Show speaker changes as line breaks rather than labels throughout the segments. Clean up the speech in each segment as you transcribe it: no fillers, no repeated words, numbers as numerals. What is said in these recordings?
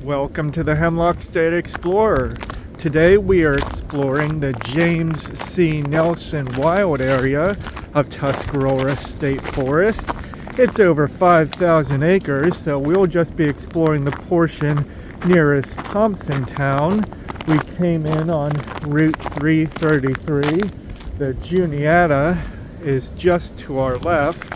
Welcome to the Hemlock State Explorer. Today we are exploring the James C. Nelson Wild Area of Tuscarora State Forest. It's over 5,000 acres, so we'll just be exploring the portion nearest Thompsontown. We came in on Route 333. The Juniata is just to our left.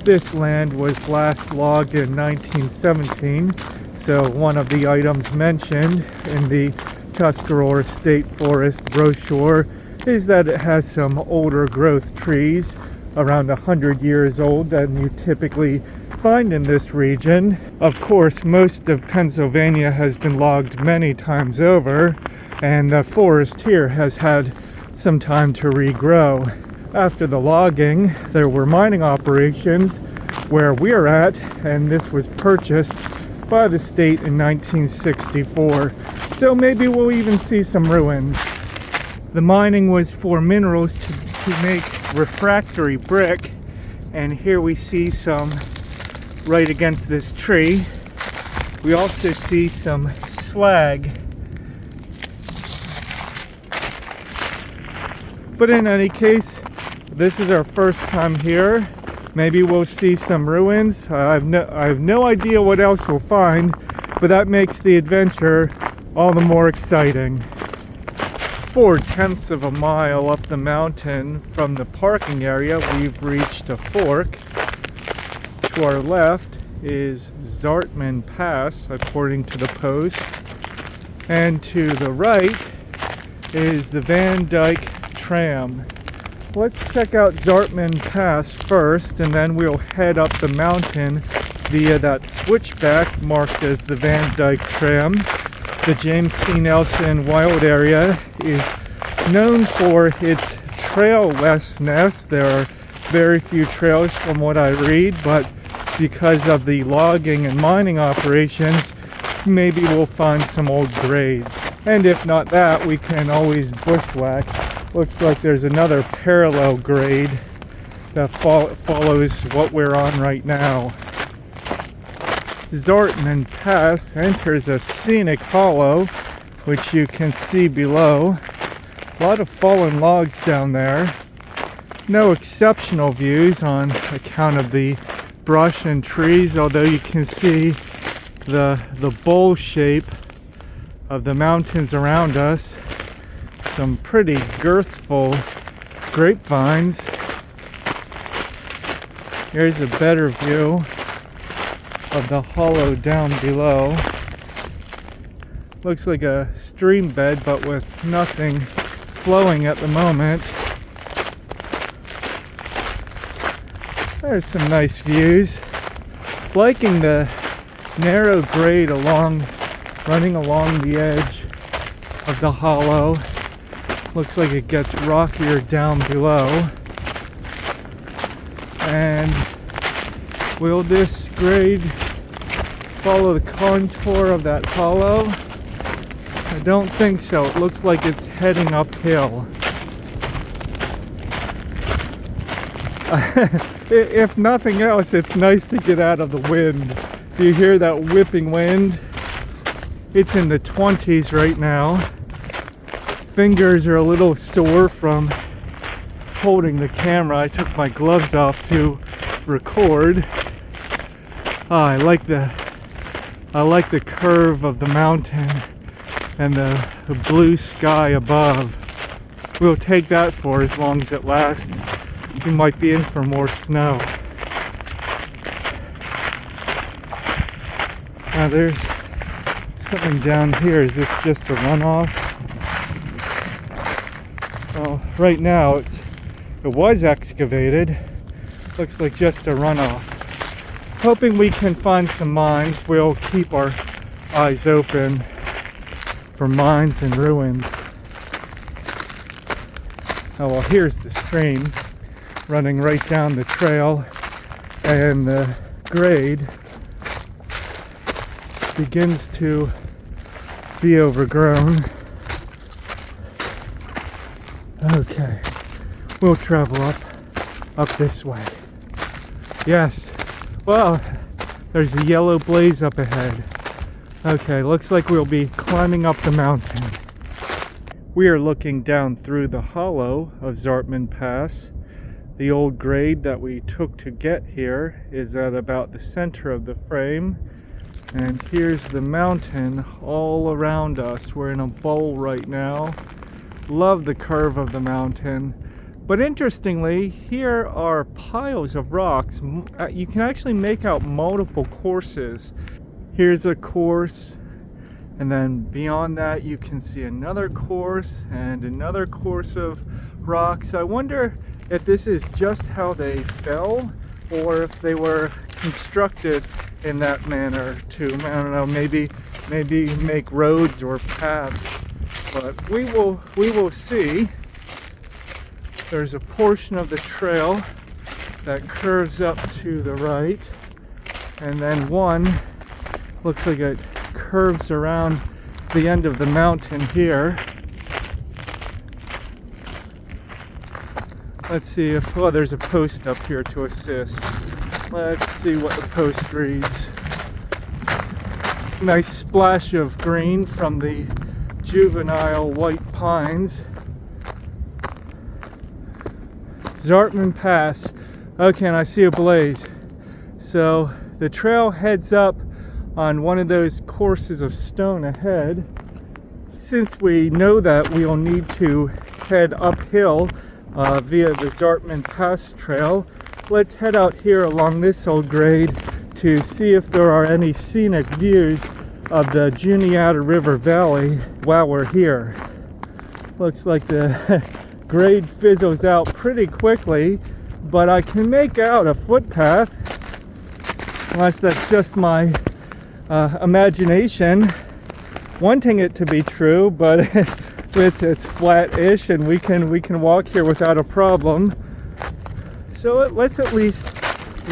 This land was last logged in 1917. So one of the items mentioned in the Tuscarora State Forest brochure is that it has some older growth trees, around 100 years old, that you typically find in this region. Of course, most of Pennsylvania has been logged many times over, and the forest here has had some time to regrow. After the logging, there were mining operations where we're at, and this was purchased by the state in 1964. So maybe we'll even see some ruins. The mining was for minerals to make refractory brick, and here we see some right against this tree. We also see some slag. But in any case, this is our first time here. Maybe we'll see some ruins. I have no idea what else we'll find, but that makes the adventure all the more exciting. 4/10 of a mile up the mountain from the parking area, we've reached a fork. To our left is Zartman Pass, according to the post. And to the right is the Vandyke Tram. Let's check out Zartman Pass first, and then we'll head up the mountain via that switchback marked as the Vandyke Tram. The James C. Nelson Wild Area is known for its traillessness. There are very few trails from what I read, but because of the logging and mining operations, maybe we'll find some old grades. And if not that, we can always bushwhack. Looks like there's another parallel grade that follows what we're on right now. Zartman Pass enters a scenic hollow, which you can see below. A lot of fallen logs down there. No exceptional views on account of the brush and trees, although you can see the bowl shape of the mountains around us. Some pretty girthful grapevines. Here's a better view of the hollow down below. Looks like a stream bed, but with nothing flowing at the moment. There's some nice views. Liking the narrow grade running along the edge of the hollow. Looks like it gets rockier down below. And will this grade follow the contour of that hollow? I don't think so. It looks like it's heading uphill. If nothing else, it's nice to get out of the wind. Do you hear that whipping wind? It's in the 20s right now. Fingers are a little sore from holding the camera. I took my gloves off to record. I like the curve of the mountain and the blue sky above. We'll take that for as long as it lasts. We might be in for more snow. Now there's something down here. Is this just a runoff? Well, right now it was excavated. Looks like just a runoff. Hoping we can find some mines. We'll keep our eyes open for mines and ruins. Oh well, here's the stream running right down the trail, and the grade begins to be overgrown. Okay, we'll travel up this way. Yes, well, there's a yellow blaze up ahead. Okay, looks like we'll be climbing up the mountain. We are looking down through the hollow of Zartman Pass. The old grade that we took to get here is at about the center of the frame. And here's the mountain all around us. We're in a bowl right now. Love the curve of the mountain. But interestingly, here are piles of rocks. You can actually make out multiple courses. Here's a course, and then beyond that you can see another course and another course of rocks. I wonder if this is just how they fell or if they were constructed in that manner to, I don't know, maybe make roads or paths. But we will see. There's a portion of the trail that curves up to the right, and then one looks like it curves around the end of the mountain here. Let's see if, oh, there's a post up here to assist. Let's see what the post reads. Nice splash of green from the juvenile white pines. Zartman Pass. Okay, and I see a blaze. So the trail heads up on one of those courses of stone ahead. Since we know that, we'll need to head uphill via the Zartman Pass trail. Let's head out here along this old grade to see if there are any scenic views of the Juniata River Valley while we're here. Looks like the grade fizzles out pretty quickly, but I can make out a footpath, unless that's just my imagination wanting it to be true, but it's flat-ish and we can walk here without a problem. So let's at least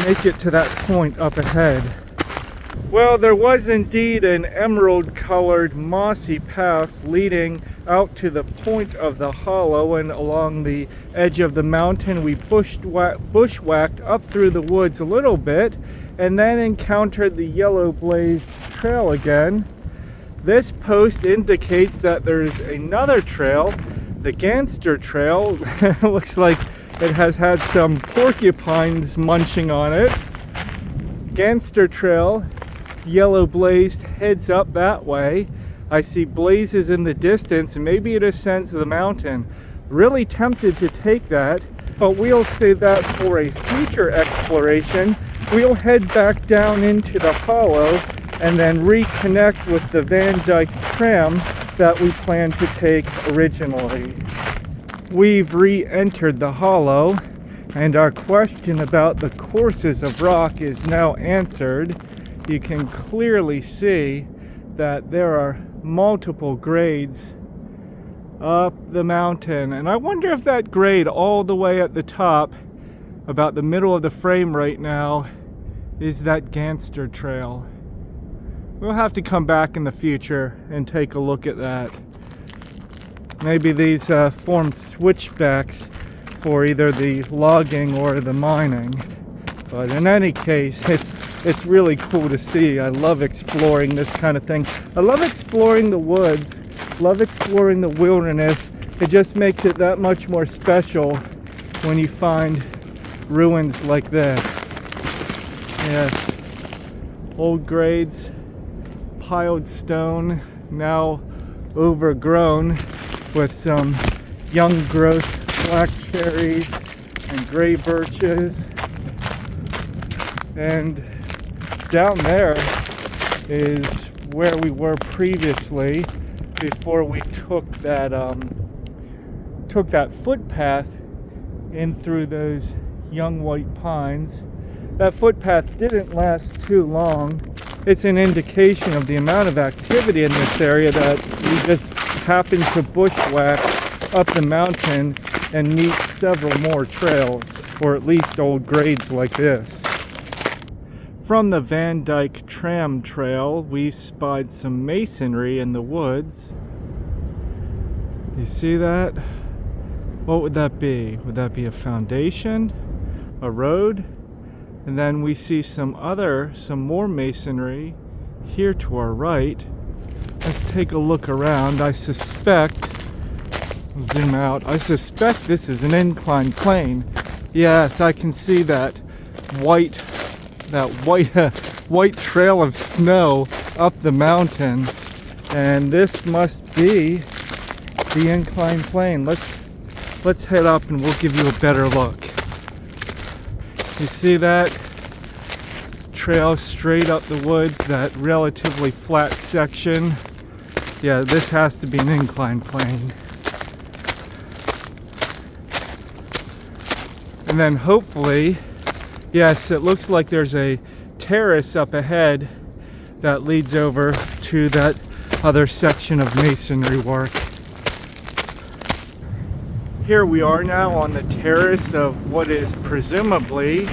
make it to that point up ahead. Well, there was indeed an emerald colored mossy path leading out to the point of the hollow, and along the edge of the mountain we bushwhacked up through the woods a little bit and then encountered the yellow blazed trail again. This post indicates that there's another trail, the Gangster Trail. Looks like it has had some porcupines munching on it. Gangster Trail, yellow blazed, heads up that way. I see blazes in the distance, and maybe it ascends the mountain. Really tempted to take that, but we'll save that for a future exploration. We'll head back down into the hollow and then reconnect with the Vandyke Tram that we planned to take originally. We've re-entered the hollow, and our question about the courses of rock is now answered. You can clearly see that there are multiple grades up the mountain, and I wonder if that grade all the way at the top, about the middle of the frame right now, is that Gangster Trail. We'll have to come back in the future and take a look at that. Maybe these form switchbacks for either the logging or the mining, but in any case, it's really cool to see. I love exploring this kind of thing. I love exploring the woods, love exploring the wilderness. It just makes it that much more special when you find ruins like this. Yes, old grades, piled stone, now overgrown with some young growth black cherries and gray birches. And down there is where we were previously before we took that footpath in through those young white pines. That footpath didn't last too long. It's an indication of the amount of activity in this area that we just happened to bushwhack up the mountain and meet several more trails, or at least old grades like this. From the Vandyke Tram trail, we spied some masonry in the woods. You see that? What would that be? Would that be a foundation? A road? And then we see some more masonry here to our right. Let's take a look around. I suspect, zoom out, I suspect this is an incline plane. Yes, I can see that white white trail of snow up the mountain, and this must be the incline plane. Let's head up and we'll give you a better look. You see that trail straight up the woods, that relatively flat section? Yeah, this has to be an incline plane. And then hopefully, yes, it looks like there's a terrace up ahead that leads over to that other section of masonry work. Here we are now on the terrace of what is presumably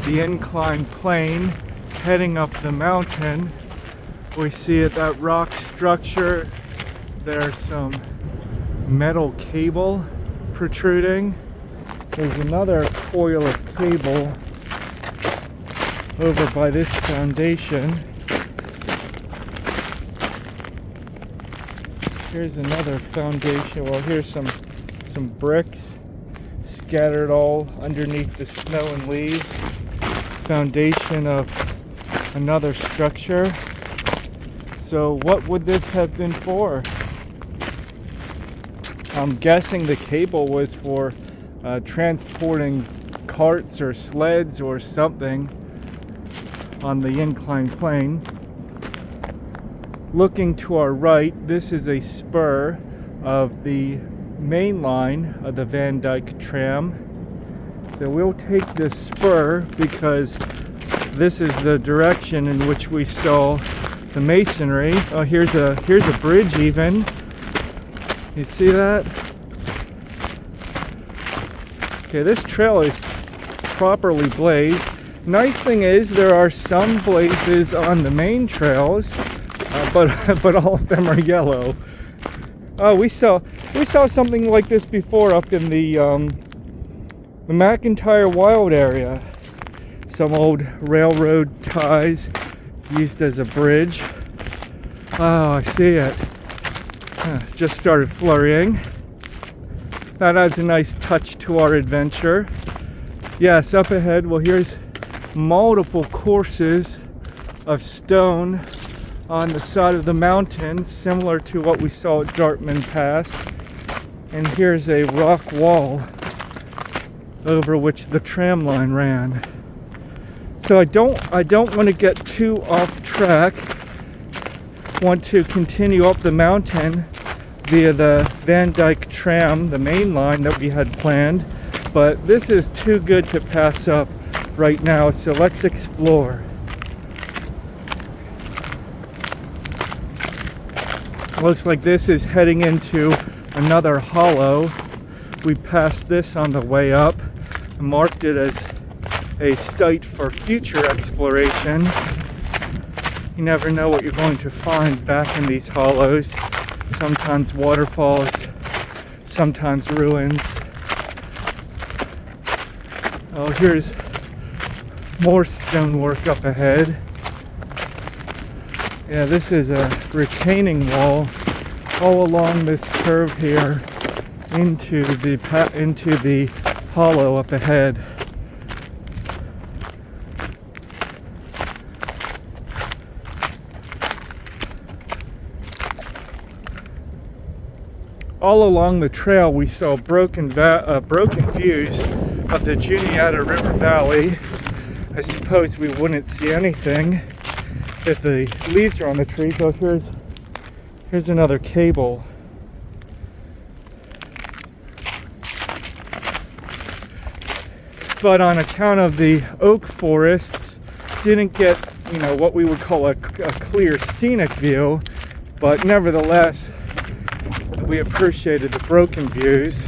the incline plane heading up the mountain. We see it, that rock structure. There's some metal cable protruding. There's another coil of cable over by this foundation. Here's another foundation. Well, here's some bricks scattered all underneath the snow and leaves. Foundation of another structure. So what would this have been for? I'm guessing the cable was for transporting carts or sleds or something on the incline plane. Looking to our right, this is a spur of the main line of the Vandyke Tram. So we'll take this spur because this is the direction in which we saw the masonry. Oh, here's a bridge even. You see that? Okay, this trail is properly blazed. Nice thing is there are some blazes on the main trails, but all of them are yellow. Oh, we saw something like this before up in the McIntyre Wild area. Some old railroad ties used as a bridge. Oh, I see it. Just started flurrying. That adds a nice touch to our adventure. Yes, up ahead, well, here's multiple courses of stone on the side of the mountain, similar to what we saw at Zartman Pass. And here's a rock wall over which the tram line ran. So I don't want to get too off track. Want to continue up the mountain via the Vandyke Tram, the main line that we had planned, but this is too good to pass up right now, so let's explore. Looks like this is heading into another hollow. We passed this on the way up and marked it as a site for future exploration. You never know what you're going to find back in these hollows. Sometimes waterfalls, sometimes ruins. Oh, here's more stonework up ahead. Yeah, this is a retaining wall all along this curve here into the hollow up ahead. All along the trail we saw broken views of the Juniata River Valley. I suppose we wouldn't see anything if the leaves are on the trees. Oh, here's another cable. But on account of the oak forests, didn't get, what we would call a clear scenic view, but nevertheless, we appreciated the broken views.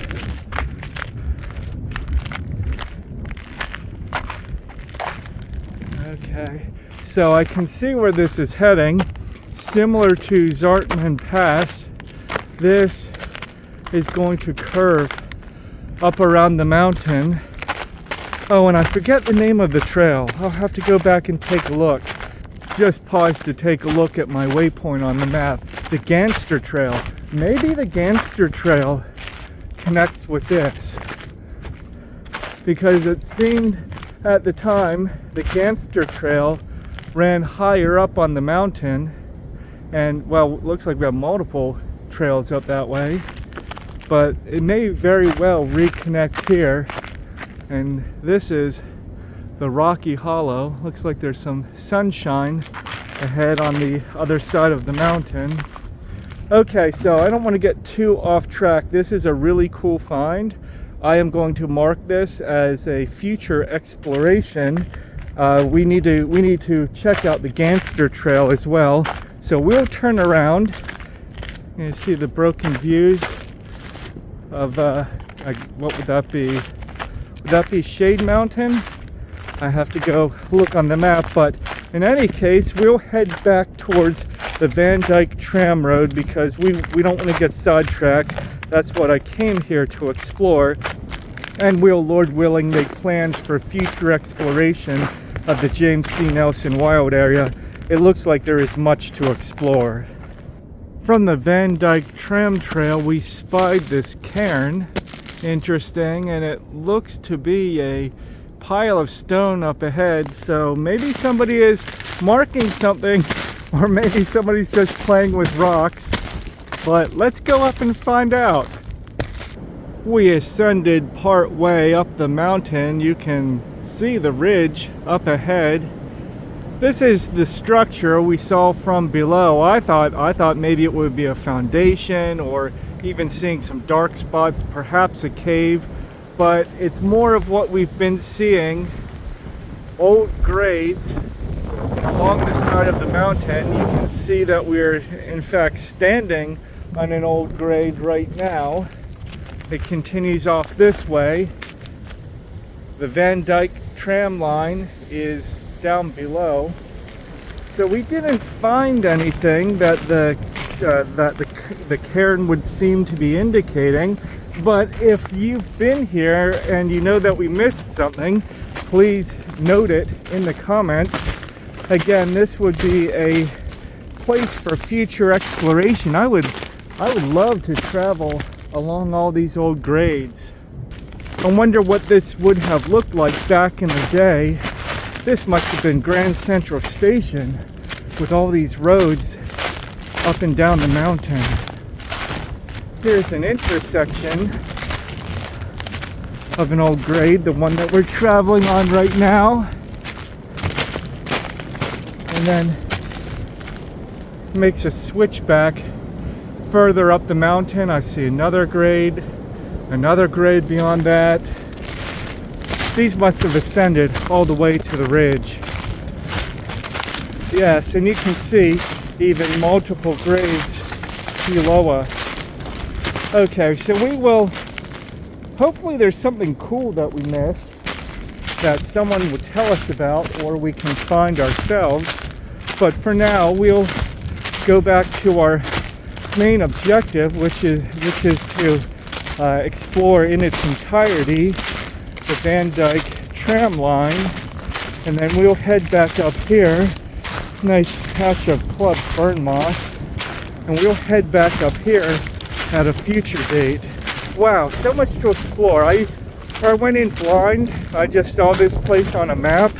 Okay, so I can see where this is heading. Similar to Zartman Pass, this is going to curve up around the mountain. Oh, and I forget the name of the trail. I'll have to go back and take a look. just paused to take a look at my waypoint on the map, the Gangster Trail. Maybe the Gangster Trail connects with this, because it seemed at the time the Gangster Trail ran higher up on the mountain, and well, it looks like we have multiple trails up that way, but it may very well reconnect here. And this is the Rocky Hollow. Looks like there's some sunshine ahead on the other side of the mountain. Okay, so I don't want to get too off track. This is a really cool find. I am going to mark this as a future exploration. We need to check out the Gangster Trail as well. So we'll turn around. You see the broken views of what would that be? Would that be Shade Mountain? I have to go look on the map, but in any case, we'll head back towards the Vandyke Tram road because we don't want to get sidetracked. That's what I came here to explore. And we'll, Lord willing, make plans for future exploration of the James C. Nelson Wild area. It looks like there is much to explore. From the Vandyke Tram Trail, we spied this cairn. Interesting, and it looks to be a pile of stone up ahead, so maybe somebody is marking something, or maybe somebody's just playing with rocks, but let's go up and find out. We ascended part way up the mountain. You can see the ridge up ahead. This is the structure we saw from below. I thought maybe it would be a foundation, or even seeing some dark spots, perhaps a cave, but it's more of what we've been seeing, old grades along the side of the mountain. You can see that we're in fact standing on an old grade right now. It continues off this way. The Vandyke Tram line is down below. So we didn't find anything that the cairn would seem to be indicating, but if you've been here and you know that we missed something, please note it in the comments. Again, this would be a place for future exploration. I would love to travel along all these old grades. I wonder what this would have looked like back in the day. This must have been Grand Central Station with all these roads up and down the mountain. Here's an intersection of an old grade, the one that we're traveling on right now. And then makes a switchback further up the mountain. I see another grade beyond that. These must have ascended all the way to the ridge. Yes, and you can see even multiple grades below us. Okay, so we will, hopefully there's something cool that we missed that someone would tell us about, or we can find ourselves. But for now, we'll go back to our main objective, which is to explore in its entirety the Vandyke Tram line, and then we'll head back up here. Nice patch of club fern moss, and we'll head back up here at a future date. Wow, so much to explore. I went in blind. I just saw this place on a map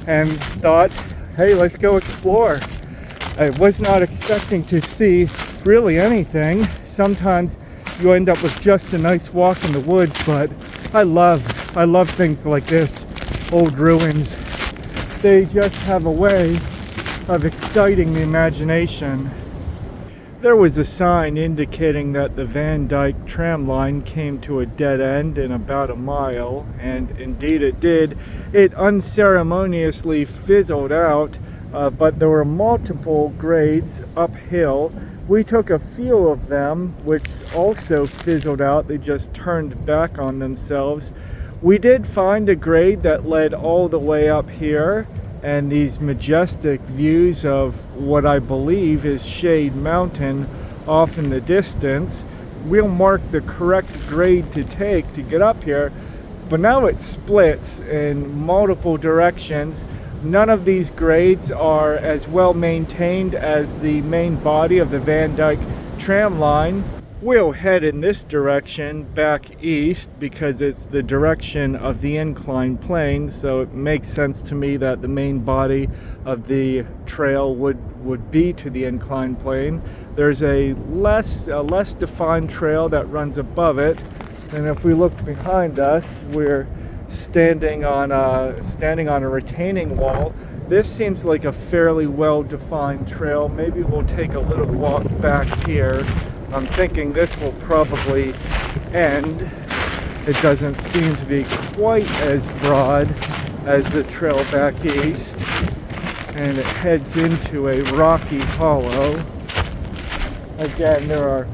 and thought, hey, let's go explore. I was not expecting to see really anything. Sometimes you end up with just a nice walk in the woods, but I love things like this, old ruins. They just have a way of exciting the imagination. There was a sign indicating that the Vandyke tram line came to a dead end in about a mile, and indeed it did. It unceremoniously fizzled out, but there were multiple grades uphill. We took a few of them, which also fizzled out. They just turned back on themselves. We did find a grade that led all the way up here, and these majestic views of what I believe is Shade Mountain off in the distance. We'll mark the correct grade to take to get up here, but now it splits in multiple directions. None of these grades are as well maintained as the main body of the Vandyke Tram line. We'll head in this direction back east because it's the direction of the incline plane, so it makes sense to me that the main body of the trail would be to the incline plane. There's a less defined trail that runs above it, and if we look behind us, we're standing on a retaining wall. This seems like a fairly well-defined trail. Maybe we'll take a little walk back here. I'm thinking this will probably end. It doesn't seem to be quite as broad as the trail back east, and it heads into a rocky hollow. Again, there are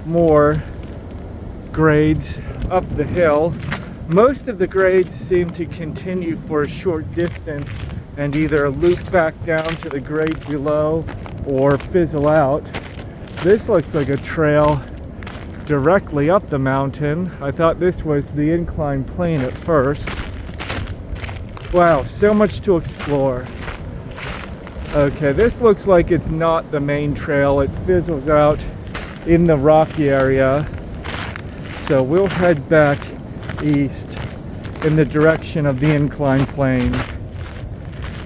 more grades up the hill. Most of the grades seem to continue for a short distance and either loop back down to the grade below or fizzle out. This looks like a trail directly up the mountain. I thought this was the incline plane at first. Wow, so much to explore. Okay, this looks like it's not the main trail. It fizzles out in the rocky area. So we'll head back east in the direction of the incline plane.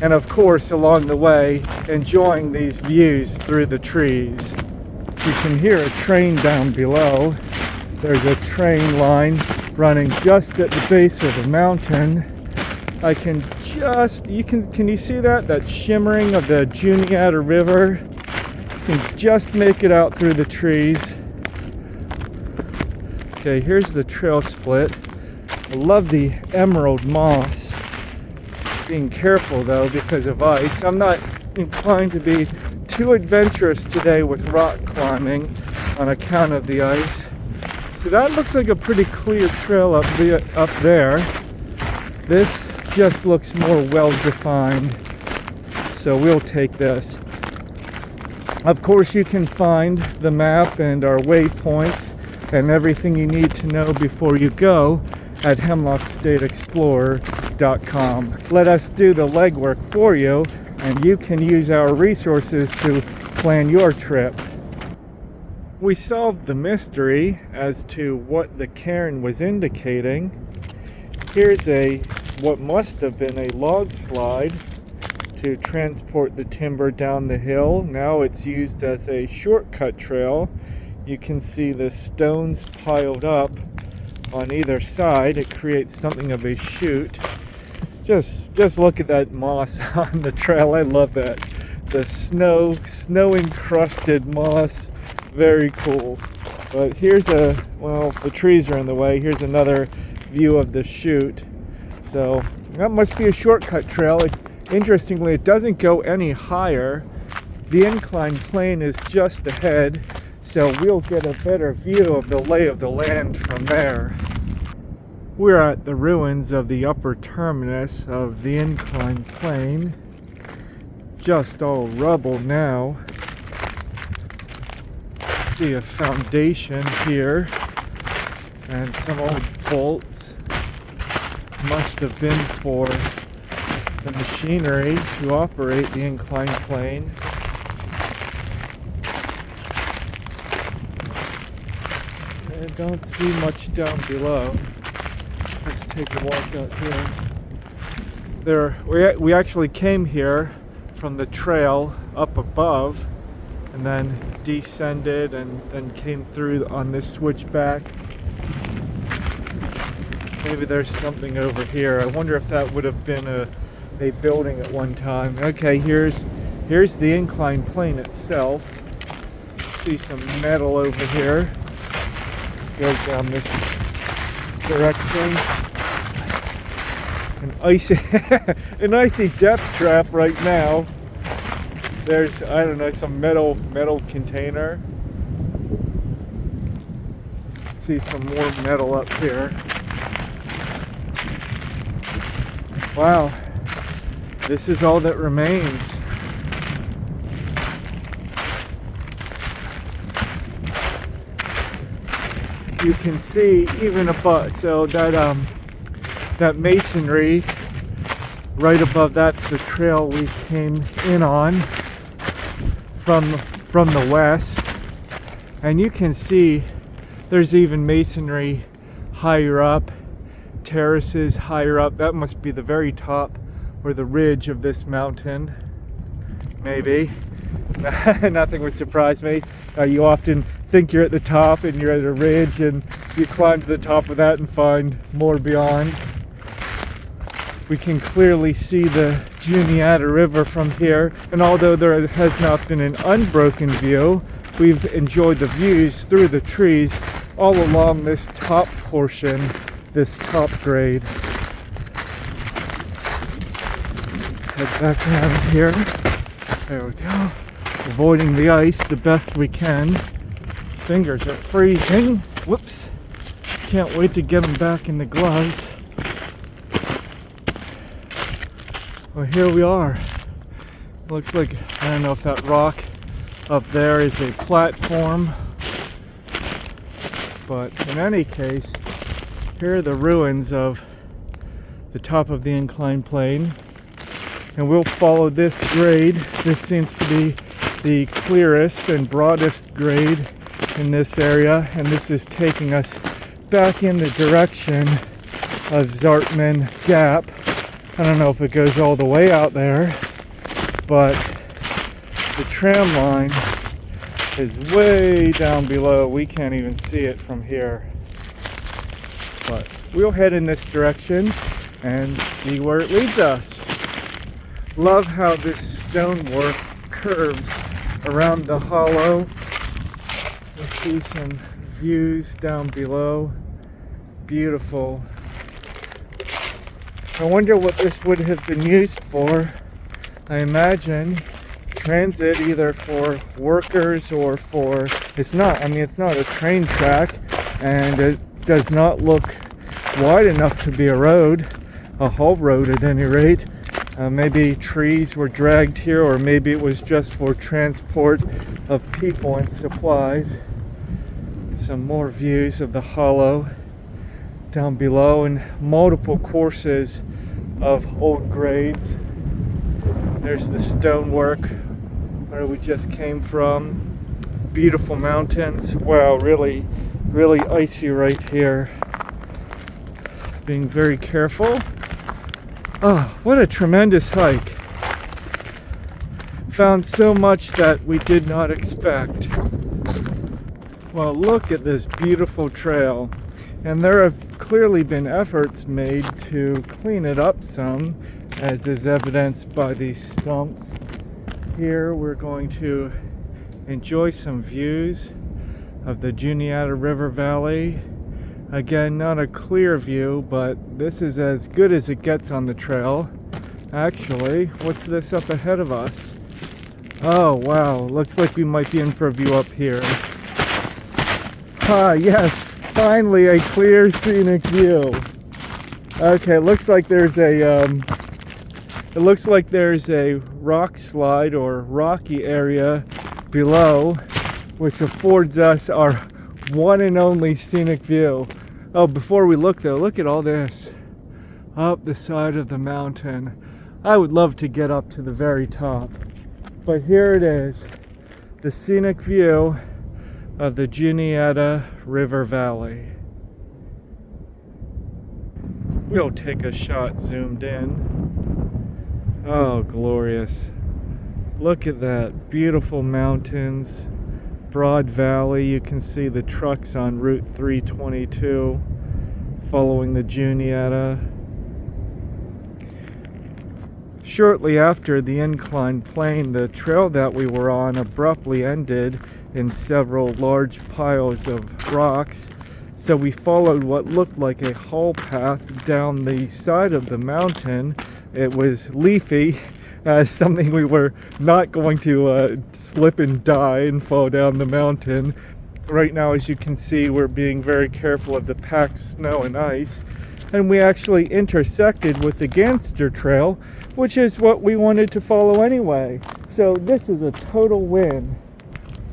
And of course, along the way, enjoying these views through the trees. You can hear a train down below. There's a train line running just at the base of the mountain. Can you see that? That shimmering of the Juniata River? You can just make it out through the trees. Okay, here's the trail split. I love the emerald moss. Being careful though because of ice. I'm not inclined to be too adventurous today with rock climbing on account of the ice. So that looks like a pretty clear trail up there. This just looks more well defined, so we'll take this. Of course, you can find the map and our waypoints and everything you need to know before you go at hemlockstateexplorer.com. Let us do the legwork for you, and you can use our resources to plan your trip. We solved the mystery as to what the cairn was indicating. Here's what must have been a log slide to transport the timber down the hill. Now it's used as a shortcut trail. You can see the stones piled up on either side. It creates something of a chute. Just look at that moss on the trail. I love that. The snow encrusted moss. Very cool. But here's the trees are in the way. Here's another view of the chute. So that must be a shortcut trail. Interestingly, it doesn't go any higher. The incline plane is just ahead, so we'll get a better view of the lay of the land from there. We're at the ruins of the upper terminus of the incline plane. It's just all rubble now. See a foundation here and some old bolts. Must have been for the machinery to operate the incline plane. I don't see much down below. Let's take a walk out here. We actually came here from the trail up above and then descended and then came through on this switchback. Maybe there's something over here. I wonder if that would have been a building at one time. Okay, here's the incline plane itself. See some metal over here. Goes down this direction. An icy depth trap right now. There's, I don't know, some metal container. See some more metal up here. Wow, this is all that remains. You can see even above, so that masonry Right above that's the trail we came in on from the west. And you can see there's even masonry higher up, terraces higher up. That must be the very top or the ridge of this mountain, maybe. Nothing would surprise me. You often think you're at the top and you're at a ridge, and you climb to the top of that and find more beyond. We can clearly see the Juniata River from here, and although there has not been an unbroken view, we've enjoyed the views through the trees all along this top portion, this top grade. Head back around here. There we go. Avoiding the ice the best we can. Fingers are freezing. Whoops. Can't wait to get them back in the gloves. Well, here we are. Looks like, I don't know if that rock up there is a platform, but in any case, here are the ruins of the top of the incline plane, and we'll follow this grade. This seems to be the clearest and broadest grade in this area, and this is taking us back in the direction of Zartman Gap. I don't know if it goes all the way out there, but the tram line is way down below. We can't even see it from here. But we'll head in this direction and see where it leads us. Love how this stonework curves around the hollow. We see some views down below. Beautiful. I wonder what this would have been used for. I imagine transit, either for workers or for, it's not a train track, and it does not look wide enough to be a road, a haul road at any rate. Maybe trees were dragged here, or maybe it was just for transport of people and supplies. Some more views of the hollow down below, and multiple courses of old grades. There's the stonework where we just came from. Beautiful mountains. Wow, really, really icy right here. Being very careful. Oh, what a tremendous hike. Found so much that we did not expect. Well, look at this beautiful trail. And there have clearly been efforts made to clean it up some, as is evidenced by these stumps. Here we're going to enjoy some views of the Juniata River Valley. Again, not a clear view, but this is as good as it gets on the trail. Actually, what's this up ahead of us? Oh wow, looks like we might be in for a view up here. Ah yes, finally a clear scenic view. Okay, it looks like there's a rock slide or rocky area below, which affords us our one and only scenic view. Oh, before we look though, look at all this up the side of the mountain. I would love to get up to the very top, but here it is, the scenic view of the Juniata River Valley. We'll take a shot zoomed in. Oh, glorious. Look at that, beautiful mountains, broad valley. You can see the trucks on Route 322 following the Juniata. Shortly after the incline plane, the trail that we were on abruptly ended in several large piles of rocks. So we followed what looked like a haul path down the side of the mountain. It was leafy, something we were not going to slip and die and fall down the mountain. Right now, as you can see, we're being very careful of the packed snow and ice. And we actually intersected with the Gangster Trail, which is what we wanted to follow anyway. So this is a total win.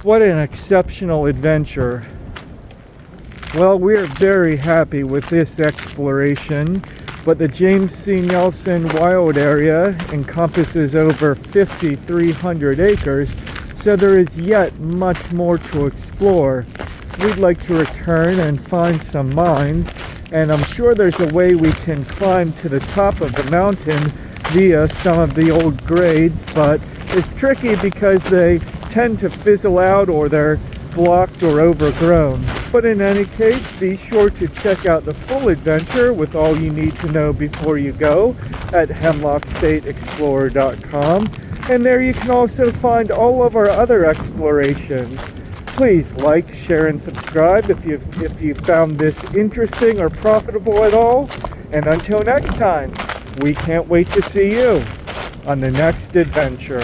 What an exceptional adventure. Well, we're very happy with this exploration. but the James C. Nelson Wild Area encompasses over 5,300 acres, so there is yet much more to explore. We'd like to return and find some mines, and I'm sure there's a way we can climb to the top of the mountain via some of the old grades, but it's tricky because they tend to fizzle out or they're blocked or overgrown. But in any case, be sure to check out the full adventure with all you need to know before you go at hemlockstateexplorer.com, and there you can also find all of our other explorations. Please like, share, and subscribe if you found this interesting or profitable at all. And until next time, we can't wait to see you on the next adventure.